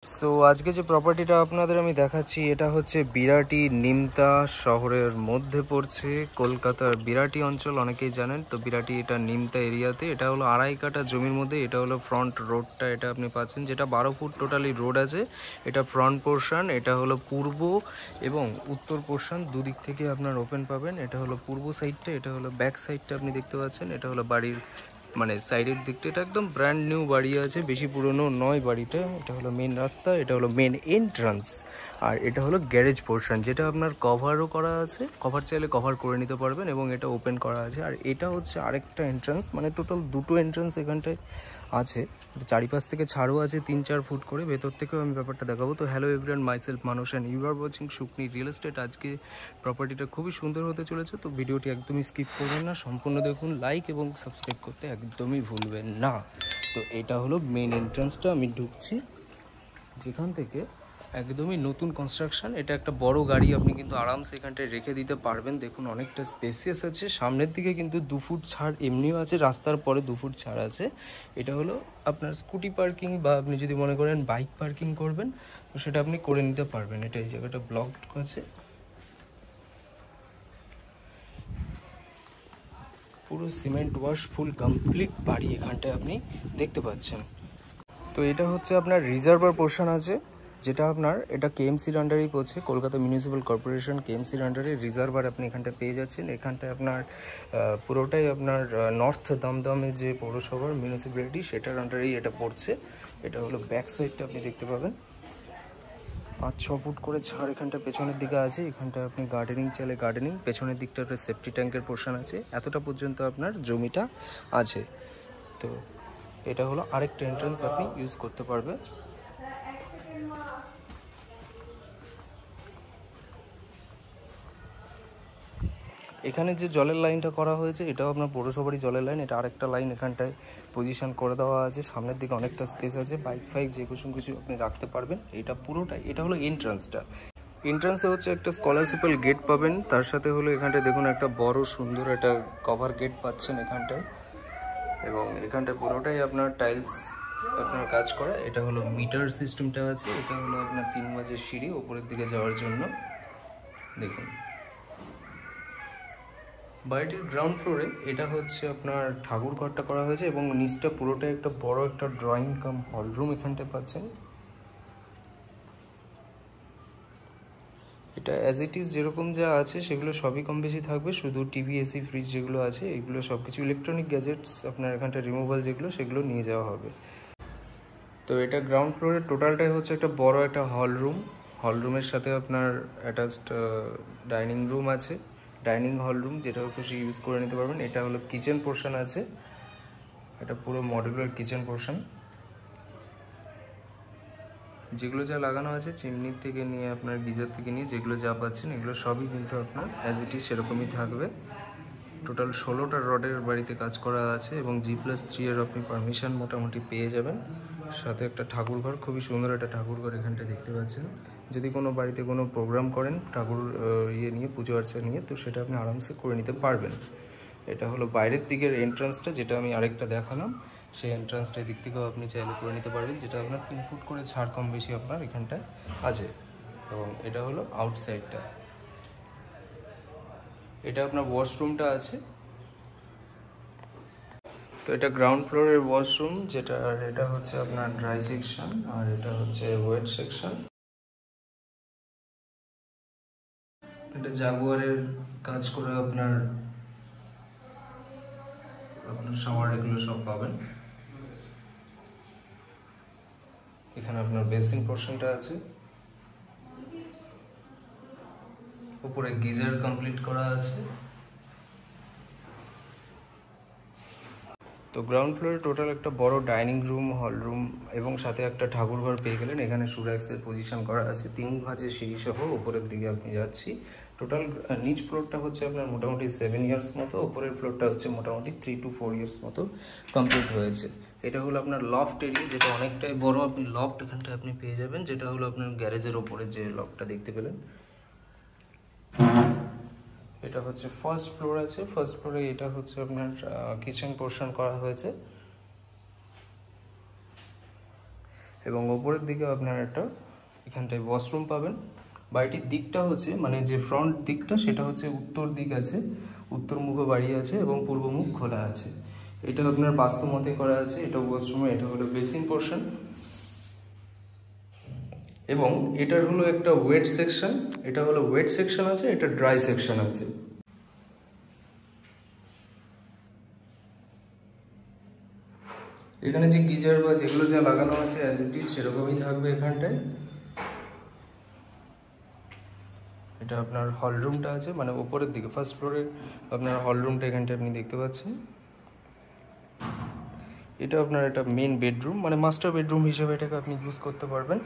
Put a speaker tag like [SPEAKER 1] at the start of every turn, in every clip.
[SPEAKER 1] So আজকে যে প্রপার্টিটা আপনাদের আমি দেখাচ্ছি এটা হচ্ছে বিরাটি নিমতা শহরের মধ্যে পড়ছে, কলকাতার বিরাটি অঞ্চল অনেকেই জানেন। তো বিরাটি এটা নিমতা এরিয়াতে, এটা হলো 2.5 কাঠা জমির মধ্যে। এটা হলো ফ্রন্ট রোডটা, এটা আপনি পাচ্ছেন, যেটা 12 ফুট টোটালি রোড আছে। এটা ফ্রন্ট পোর্শন, এটা হলো পূর্ব এবং উত্তর পোর্শন, দুদিক থেকে আপনার ওপেন পাবেন। এটা হলো পূর্ব সাইডটা, এটা হলো ব্যাক সাইডটা আপনি দেখতে পাচ্ছেন। এটা হলো বাড়ির মানে সাইডের দিকটা, এটা একদম ব্র্যান্ড নিউ বাড়ি আছে, বেশি পুরনো নয় বাড়িটা। এটা হলো মেন রাস্তা, এটা হলো মেন এন্ট্রান্স, আর এটা হলো গ্যারেজ পোর্শন, যেটা আপনার কভারও করা আছে, কভার চাইলে কভার করে নিতে পারবেন, এবং এটা ওপেন করা আছে। আর এটা হচ্ছে আরেকটা এন্ট্রান্স, মানে টোটাল দুটো এন্ট্রান্স এখানটায় আছে। চারিপাশ থেকে ছাড়ও আছে 3-4 ফুট করে, ভেতর থেকেও আমি ব্যাপারটা দেখাবো। তো হ্যালো এভরিওয়ান, মাইসেলফ মানুষ and you are watching Shukni real estate. আজকে প্রপার্টিটা খুবই সুন্দর হতে চলেছে, তো ভিডিওটি একদমই স্কিপ করবেন না, সম্পূর্ণ দেখুন, লাইক এবং সাবস্ক্রাইব করতে একদমই ভুলবেন না। তো এটা হলো মেন এন্ট্রান্সটা, আমি ঢুকছি যেখান থেকে, একদমই নতুন কনস্ট্রাকশন। এটা একটা বড় গাড়ি আপনি কিন্তু আরামসে এখানটায় রেখে দিতে পারবেন। দেখুন অনেকটা স্পেসিয়াস আছে, সামনের দিকে কিন্তু 2 ফুট ছাড় এমনিও আছে, রাস্তার পরে 2 ফুট ছাড় আছে। এটা হলো আপনার স্কুটি পার্কিং, বা আপনি যদি মনে করেন বাইক পার্কিং করবেন তো সেটা আপনি করে নিতে পারবেন। এটা এই জায়গাটা ব্লকড আছে, পুরো সিমেন্ট ওয়াশ ফুল কমপ্লিট বাড়ি এখানটায় আপনি দেখতে পাচ্ছেন। তো এটা হচ্ছে আপনার রিজার্ভার পোর্শন আছে, যেটা আপনার এটা কেএমসির আন্ডারেই পড়ছে, কলকাতা মিউনিসিপ্যাল কর্পোরেশন কেএমসির আন্ডারে রিজার্ভার আপনি এখানটা পেয়ে যাচ্ছেন। এখানটায় আপনার পুরোটাই আপনার নর্থ দমদমে যে পৌরসভার মিউনিসিপ্যালিটি সেটার আন্ডারেই এটা পড়ছে। এটা হলো ব্যাক সাইডটা আপনি দেখতে পাবেন, 5-6 ফুট করে ছাড় এখানটা পেছনের দিকে আছে। এখানটা আপনি গার্ডেনিং চাইলে গার্ডেনিং, পেছনের দিকটা একটা সেফটি ট্যাঙ্কের পোর্শন আছে, এতটা পর্যন্ত আপনার জমিটা আছে। তো এটা হলো আরেকটা এন্ট্রান্স আপনি ইউজ করতে পারবেন। এখানে যে জলের লাইনটা করা হয়েছে এটাও আপনার পৌরসভারই জলের লাইন। এটা আরেকটা লাইন এখানটায় পজিশন করে দেওয়া আছে, সামনের দিকে অনেকটা স্পেস আছে, বাইক ফাইক যে কিছু আপনি রাখতে পারবেন। এটা পুরোটাই, এটা হলো এন্ট্রান্সটা। এন্ট্রান্সে হচ্ছে একটা স্কলারশিপাল গেট পাবেন, তার সাথে হলো এখানটায় দেখুন একটা বড় সুন্দর একটা কভার গেট পাচ্ছেন এখানটায়, এবং এখানটায় পুরোটাই আপনার টাইলস আপনার কাজ করা। এটা হলো মিটার সিস্টেমটা আছে, এটা হলো আপনার 3 মাঝের সিঁড়ি উপরের দিকে যাওয়ার জন্য। দেখুন বাড়িটির গ্রাউন্ড ফ্লোরে এটা হচ্ছে আপনার ঠাকুর ঘরটা করা হয়েছে, এবং নিচটা পুরোটাই একটা বড় একটা ড্রয়িং কাম হল রুম এখানটায় পাচ্ছেন। এটা অ্যাজ ইট ইজ যেরকম যা আছে সেগুলো সবই কম বেশি থাকবে, শুধু টিভি এসি ফ্রিজ যেগুলো আছে এগুলো সব কিছু ইলেকট্রনিক গ্যাজেটস আপনার এখানটা রিমুভাল যেগুলো সেগুলো নিয়ে যাওয়া হবে। তো এটা গ্রাউন্ড ফ্লোরের টোটালটাই হচ্ছে একটা বড় একটা হল রুম। হল রুমের সাথে আপনার অ্যাটাচড ডাইনিং রুম আছে, ডাইনিং হল রুম, যেটা খুশি ইউজ করে নিতে পারবেন। এটা হলো কিচেন পোর্শন আছে, এটা পুরো মডিউলার কিচেন পোর্শন। যেগুলো যা লাগানো আছে চিমনির থেকে নিয়ে আপনার গিজার থেকে নিয়ে যেগুলো যা পাচ্ছেন এগুলো সবই কিন্তু আপনার অ্যাজ ইট ইজ সেরকমই থাকবে। টোটাল 16টা রডের বাড়িতে কাজ করা আছে, এবং G+3 এর আপনি পারমিশন মোটামুটি পেয়ে যাবেন। সাথে একটা ঠাকুরঘর, খুবই সুন্দর একটা ঠাকুরঘর এখানটা দেখতে পাচ্ছেন। যদি কোনো বাড়িতে কোনো প্রোগ্রাম করেন ঠাকুর নিয়ে, পুজো আর্চা নিয়ে, তো সেটা আপনি আরামসে করে নিতে পারবেন। এটা হলো বাইরের দিকের এন্ট্রান্সটা, যেটা আমি আরেকটা দেখালাম, সেই এন্ট্রান্সটার দিক থেকেও আপনি চাইলে করে নিতে পারবেন, যেটা আপনার 3 ফুট করে ছাড় কম বেশি আপনার এখানটায় আছে। এবং এটা হলো আউটসাইডটা, এটা আপনার ওয়াশরুমটা আছে। তো এটা গ্রাউন্ড ফ্লোরের ওয়াশরুম, যেটা এটা হচ্ছে আপনার ড্রাই সেকশন, আর এটা হচ্ছে ওয়েট সেকশন। এটা জাগুয়ারের কাজ করে আপনার শাওয়ার এগুলো সব পাবেন। এখানে আপনার বেসিং পোর্শনটা আছে, উপরে গিজার কমপ্লিট করা আছে। তো গ্রাউন্ড ফ্লোরে টোটাল একটা বড় ডাইনিং রুম, হল রুম, এবং সাথে একটা ঠাকুরঘর পেয়ে গেলেন। এখানে সুরাক্সের পজিশন করা আছে, 3 ভাঁজের সিঁড়ি সহ উপরের দিকে আপনি যাচ্ছি। টোটাল নিচ ফ্লোরটা হচ্ছে আপনার মোটামুটি 7 ইয়ার্স মতো, উপরের ফ্লোরটা হচ্ছে মোটামুটি 3 to 4 ইয়ার্স মতো কমপ্লিট হয়েছে। এটা হলো আপনার লফট এরিয়া, যেটা অনেকটাই বড়, আপনি লফট এখানটায় আপনি পেয়ে যাবেন, যেটা হলো আপনার গ্যারেজের ওপরে যে লফটটা দেখতে পেলেন। এটা হচ্ছে ফার্স্ট ফ্লোর আছে, ফার্স্ট ফ্লোরে এটা হচ্ছে আপনার কিচেন পোর্শন করা হয়েছে, এবং ওপরের দিকে আপনার একটা এখানটায় ওয়াশরুম পাবেন। বাড়িটির দিকটা হচ্ছে মানে যে ফ্রন্ট দিকটা সেটা হচ্ছে উত্তর দিক আছে, উত্তরমুখ বাড়ি আছে এবং পূর্বমুখ খোলা আছে। এটা আপনার বাস্তুমতে করা আছে। এটা ওয়াশরুমে, এটা হলো বেসিন পোর্শন এবং এটার হলো একটা ওয়েট সেকশন। এটা হলো ওয়েট সেকশন আছে, এটা ড্রাই সেকশন আছে। এখানে যে গিজার বা যেগুলো যা লাগানো আছে অ্যাজ ইট ইজ সেরকমই থাকবে এখানটায়। এটা আপনার হল রুমটা আছে, মানে উপরের দিকে ফার্স্ট ফ্লোরে আপনার হল রুমটা এখানটায় আপনি দেখতে পাচ্ছেন। এটা আপনার একটা মেন বেডরুম, মানে মাস্টার বেডরুম হিসেবে এটাকে আপনি ইউজ করতে পারবেন।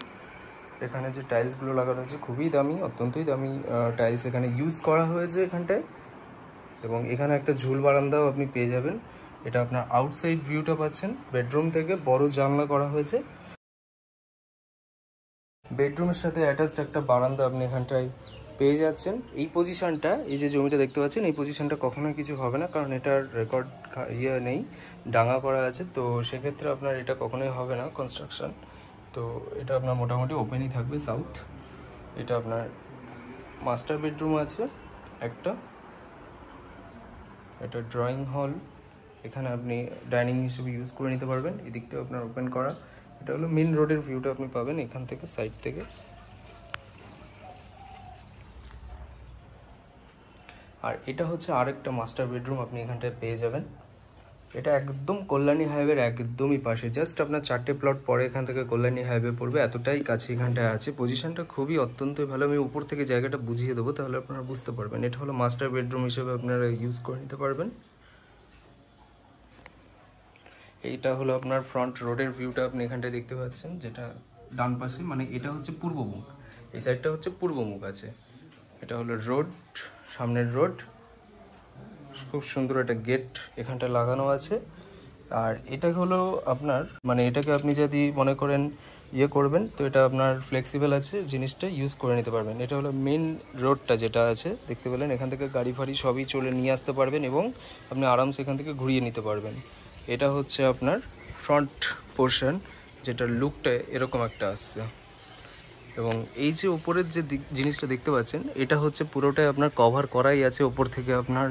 [SPEAKER 1] এখানে যে টাইলসগুলো লাগানো আছে খুবই দামি, অত্যন্তই দামি টাইলস এখানে ইউজ করা হয়েছে এখানটায়। এবং এখানে একটা ঝুল বারান্দাও আপনি পেয়ে যাবেন। এটা আপনার আউটসাইড ভিউটা পাচ্ছেন বেডরুম থেকে, বড় জানলা করা হয়েছে। বেডরুমের সাথে অ্যাটাচড একটা বারান্দা আপনি এখানটায় পেয়ে যাচ্ছেন। এই পজিশনটা, এই যে জমিটা দেখতে পাচ্ছেন, এই পজিশনটা কখনোই কিছু হবে না, কারণ এটার রেকর্ড নেই, ডাঙা করা আছে। তো সেক্ষেত্রে আপনার এটা কখনোই হবে না কনস্ট্রাকশন। তো এটা আপনার মোটামুটি ওপেনই থাকবে সাউথ। এটা আপনার মাস্টার বেডরুম আছে একটা, এটা ড্রয়িং হল, এখানে আপনি ডাইনিং হিসেবে ইউজ করে নিতে পারবেন। এদিকটা আপনার ওপেন করা। এটা হলো মেন রোডের ভিউটা আপনি পাবেন এখান থেকে, সাইড থেকে। আর এটা হচ্ছে আরেকটা মাস্টার বেডরুম আপনি এখানটায় পেয়ে যাবেন। এটা একদম কল্যাণী হাইওয়ের একদমই পাশে, জাস্ট আপনার 4টে প্লট পরে এখান থেকে কল্যাণী হাইওয়ে পড়বে, এতটাই কাছে এখানটায় আছে। পজিশনটা খুবই অত্যন্তই ভালো। আমি উপর থেকে জায়গাটা বুঝিয়ে দেবো, তাহলে আপনারা বুঝতে পারবেন। এটা হলো মাস্টার বেডরুম হিসেবে আপনারা ইউজ করে নিতে পারবেন। এইটা হলো আপনার ফ্রন্ট রোডের ভিউটা আপনি এখানটায় দেখতে পাচ্ছেন, যেটা ডান পাশে, মানে এটা হচ্ছে পূর্বমুখ, এই সাইডটা হচ্ছে পূর্বমুখ আছে। এটা হলো রোড, সামনের রোড। খুব সুন্দর একটা গেট এখানটা লাগানো আছে। আর এটা হলো আপনার, মানে এটাকে আপনি যদি মনে করেন ইয়ে করবেন, তো এটা আপনার ফ্লেক্সিবল আছে, জিনিসটা ইউজ করে নিতে পারবেন। এটা হলো মেন রোডটা যেটা আছে দেখতে পেলেন, এখান থেকে গাড়ি ফাড়ি সবই চলে নিয়ে আসতে পারবেন এবং আপনি আরামসে এখান থেকে ঘুরিয়ে নিতে পারবেন। এটা হচ্ছে আপনার ফ্রন্ট পোর্শন, যেটার লুকটা এরকম একটা আসছে। এবং এই যে উপরের যে জিনিসটা দেখতে পাচ্ছেন, এটা হচ্ছে পুরোটাই আপনার কভার করাই আছে, ওপর থেকে আপনার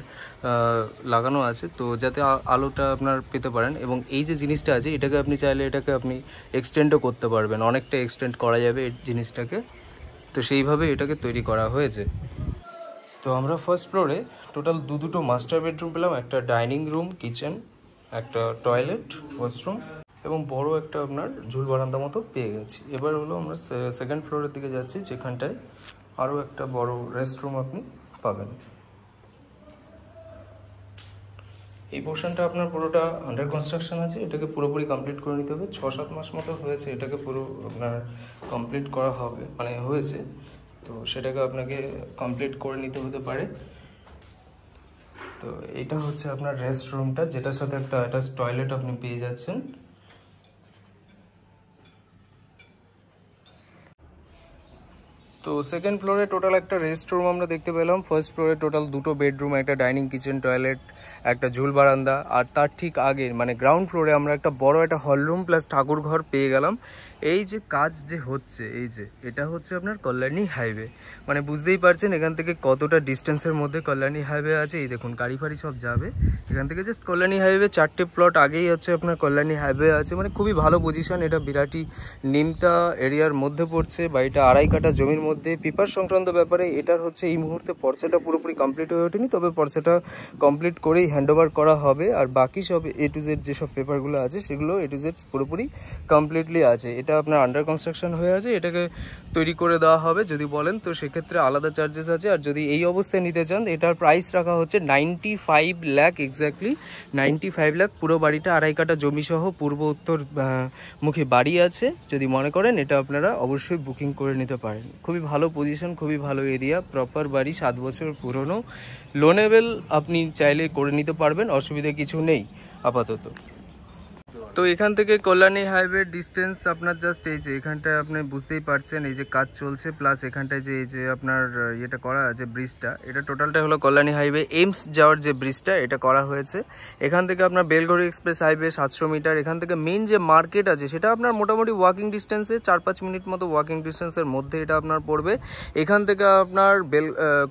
[SPEAKER 1] লাগানো আছে, তো যাতে আলোটা আপনার পেতে পারেন। এবং এই যে জিনিসটা আছে, এটাকে আপনি চাইলে এটাকে আপনি এক্সটেন্ডও করতে পারবেন, অনেকটা এক্সটেন্ড করা যাবে এই জিনিসটাকে। তো সেইভাবে এটাকে তৈরি করা হয়েছে। তো আমরা ফার্স্ট ফ্লোরে টোটাল দুটো মাস্টার বেডরুম পেলাম, একটা ডাইনিং রুম, কিচেন, একটা টয়লেট, ওয়াশরুম এবং বড় একটা আপনার ঝুল বারান্দা মতো পেয়ে গেছি। এবার হলো আমরা সেকেন্ড ফ্লোরের দিকে যাচ্ছি, যেখানটায় আরও একটা বড় রেস্টরুম আপনি পাবেন। এই পোর্শনটা আপনার পুরোটা আন্ডার কনস্ট্রাকশন আছে, এটাকে পুরোপুরি কমপ্লিট করে নিতে হবে। 6-7 মাস মতো হয়েছে এটাকে পুরো আপনার কমপ্লিট করা হবে, মানে হয়েছে, তো সেটাকে আপনাকে কমপ্লিট করে নিতে হতে পারে। তো এটা হচ্ছে আপনার রেস্ট রুমটা, যেটার সাথে একটা অ্যাটাচ টয়লেট আপনি পেয়ে যাচ্ছেন। তো সেকেন্ড ফ্লোরে টোটাল একটা রেস্ট রুম আমরা দেখতে পেলাম। ফার্স্ট ফ্লোরে টোটাল দুটো বেডরুম, একটা ডাইনিং, কিচেন, টয়লেট, একটা ঝুল বারান্দা। আর তার ঠিক আগে মানে গ্রাউন্ড ফ্লোরে আমরা একটা বড় একটা হল রুম প্লাস ঠাকুর ঘর পেয়ে গেলাম। এই যে কাজ যে হচ্ছে, এই যে এটা হচ্ছে আপনার কল্যাণী হাইওয়ে, মানে বুঝতেই পারছেন এখান থেকে কতটা ডিস্টেন্সের মধ্যে কল্যাণী হাইওয়ে আছে। এই দেখুন গাড়ি ফাড়ি সব যাবে এখান থেকে, জাস্ট কল্যাণী হাইওয়ে 4টে প্লট আগেই হচ্ছে আপনার কল্যাণী হাইওয়ে আছে, মানে খুবই ভালো পজিশন। এটা বিরাটি নিমতা এরিয়ার মধ্যে পড়ছে, বাড়িটা 2.5 কাঠা জমির মধ্যে। পেপার সংক্রান্ত ব্যাপারে এটার হচ্ছে এই মুহূর্তে পর্চাটা পুরোপুরি কমপ্লিট হয়ে ওঠেনি, তবে পর্চাটা কমপ্লিট করেই হ্যান্ডওভার করা হবে। আর বাকি সব A to Z যেসব পেপারগুলো আছে সেগুলো A to Z পুরোপুরি কমপ্লিটলি আছে। এটা আপনার আন্ডার কনস্ট্রাকশন হয়ে আছে, এটাকে তৈরি করে দেওয়া হবে। যদি বলেন তো সেক্ষেত্রে আলাদা চার্জেস আছে। আর যদি এই অবস্থায় নিতে চান, এটার প্রাইস রাখা হচ্ছে 95 লাখ, এক্স্যাক্টলি 95 লাখ। পুরো বাড়িটা 2.5 কাঠা জমি সহ পূর্ব উত্তর মুখী বাড়ি আছে। যদি মনে করেন এটা আপনারা অবশ্যই বুকিং করে নিতে পারেন। খুবই ভালো পজিশন, খুবই ভালো এরিয়া, প্রপার বাড়ি, 7 বছর পুরনো, লোনেবেল, আপনি চাইলে করে নিতে পারবেন, অসুবিধা কিছু নেই আপাতত। তো এখান থেকে কল্যাণী হাইওয়ে ডিস্টেন্স আপনার জাস্ট এই যে এখানটায় আপনি বুঝতেই পারছেন, এই যে কাজ চলছে, প্লাস এখানটায় যে এই যে আপনার ইয়েটা করা আছে ব্রিজটা, এটা টোটালটা হলো কল্যাণী হাইওয়ে এইমস যাওয়ার যে ব্রিজটা এটা করা হয়েছে। এখান থেকে আপনার বেলঘড়ি এক্সপ্রেস হাইওয়ে 700 মিটার। এখান থেকে মেন যে মার্কেট আছে সেটা আপনার মোটামুটি ওয়াকিং ডিস্টেন্সে 4-5 মিনিট মতো ওয়াকিং ডিস্টেন্সের মধ্যে এটা আপনার পড়বে। এখান থেকে আপনার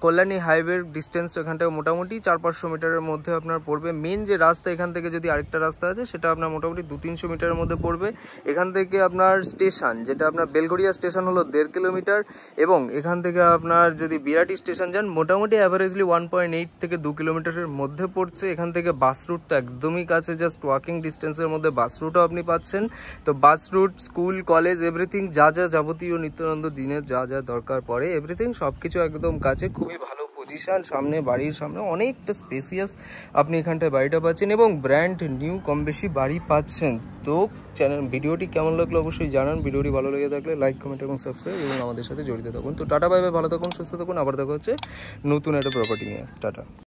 [SPEAKER 1] কল্যাণী হাইওয়ের ডিস্টেন্স এখানটায় মোটামুটি 400-500 মিটারের মধ্যে আপনার পড়বে। মেন যে রাস্তা এখান থেকে যদি আরেকটা রাস্তা আছে সেটা আপনার মোটামুটি 200-300 মিটারের মধ্যে পড়বে। এখান থেকে আপনার স্টেশন যেটা আপনার বেলঘড়িয়া স্টেশন হলো 1.5 কিলোমিটার, এবং এখান থেকে আপনার যদি বিরাটি স্টেশন যান মোটামুটি অ্যাভারেজলি 1.8 থেকে 2 কিলোমিটারের মধ্যে পড়ছে। এখান থেকে বাস রুট তো একদমই কাছে, জাস্ট ওয়াকিং ডিস্টেন্সের মধ্যে বাস রুটও আপনি পাচ্ছেন। তো bus route, school, college, everything যা যা যাবতীয় নিত্যানন্দ দিনের যা যা দরকার পড়ে এভরিথিং সব কিছু একদম কাছে, খুবই ভালো পজিশন, সামনে বাড়ির সামনে অনেকটা স্পেসিয়াস আপনি এখানটায় বাড়িটা পাচ্ছেন এবং ব্র্যান্ড নিউ কম বেশি বাড়ি পাচ্ছেন। তো ভিডিওটি কেমন লাগলো অবশ্যই জানান। ভিডিওটি ভালো লেগে থাকলে লাইক, কমেন্ট এবং সাবস্ক্রাইব এবং আমাদের সাথে জড়িত থাকুন। তো টাটা, বাই বাই, ভালো থাকুন, সুস্থ থাকুন, আবার দেখা হচ্ছে নতুন একটা প্রপার্টি নিয়ে। টাটা।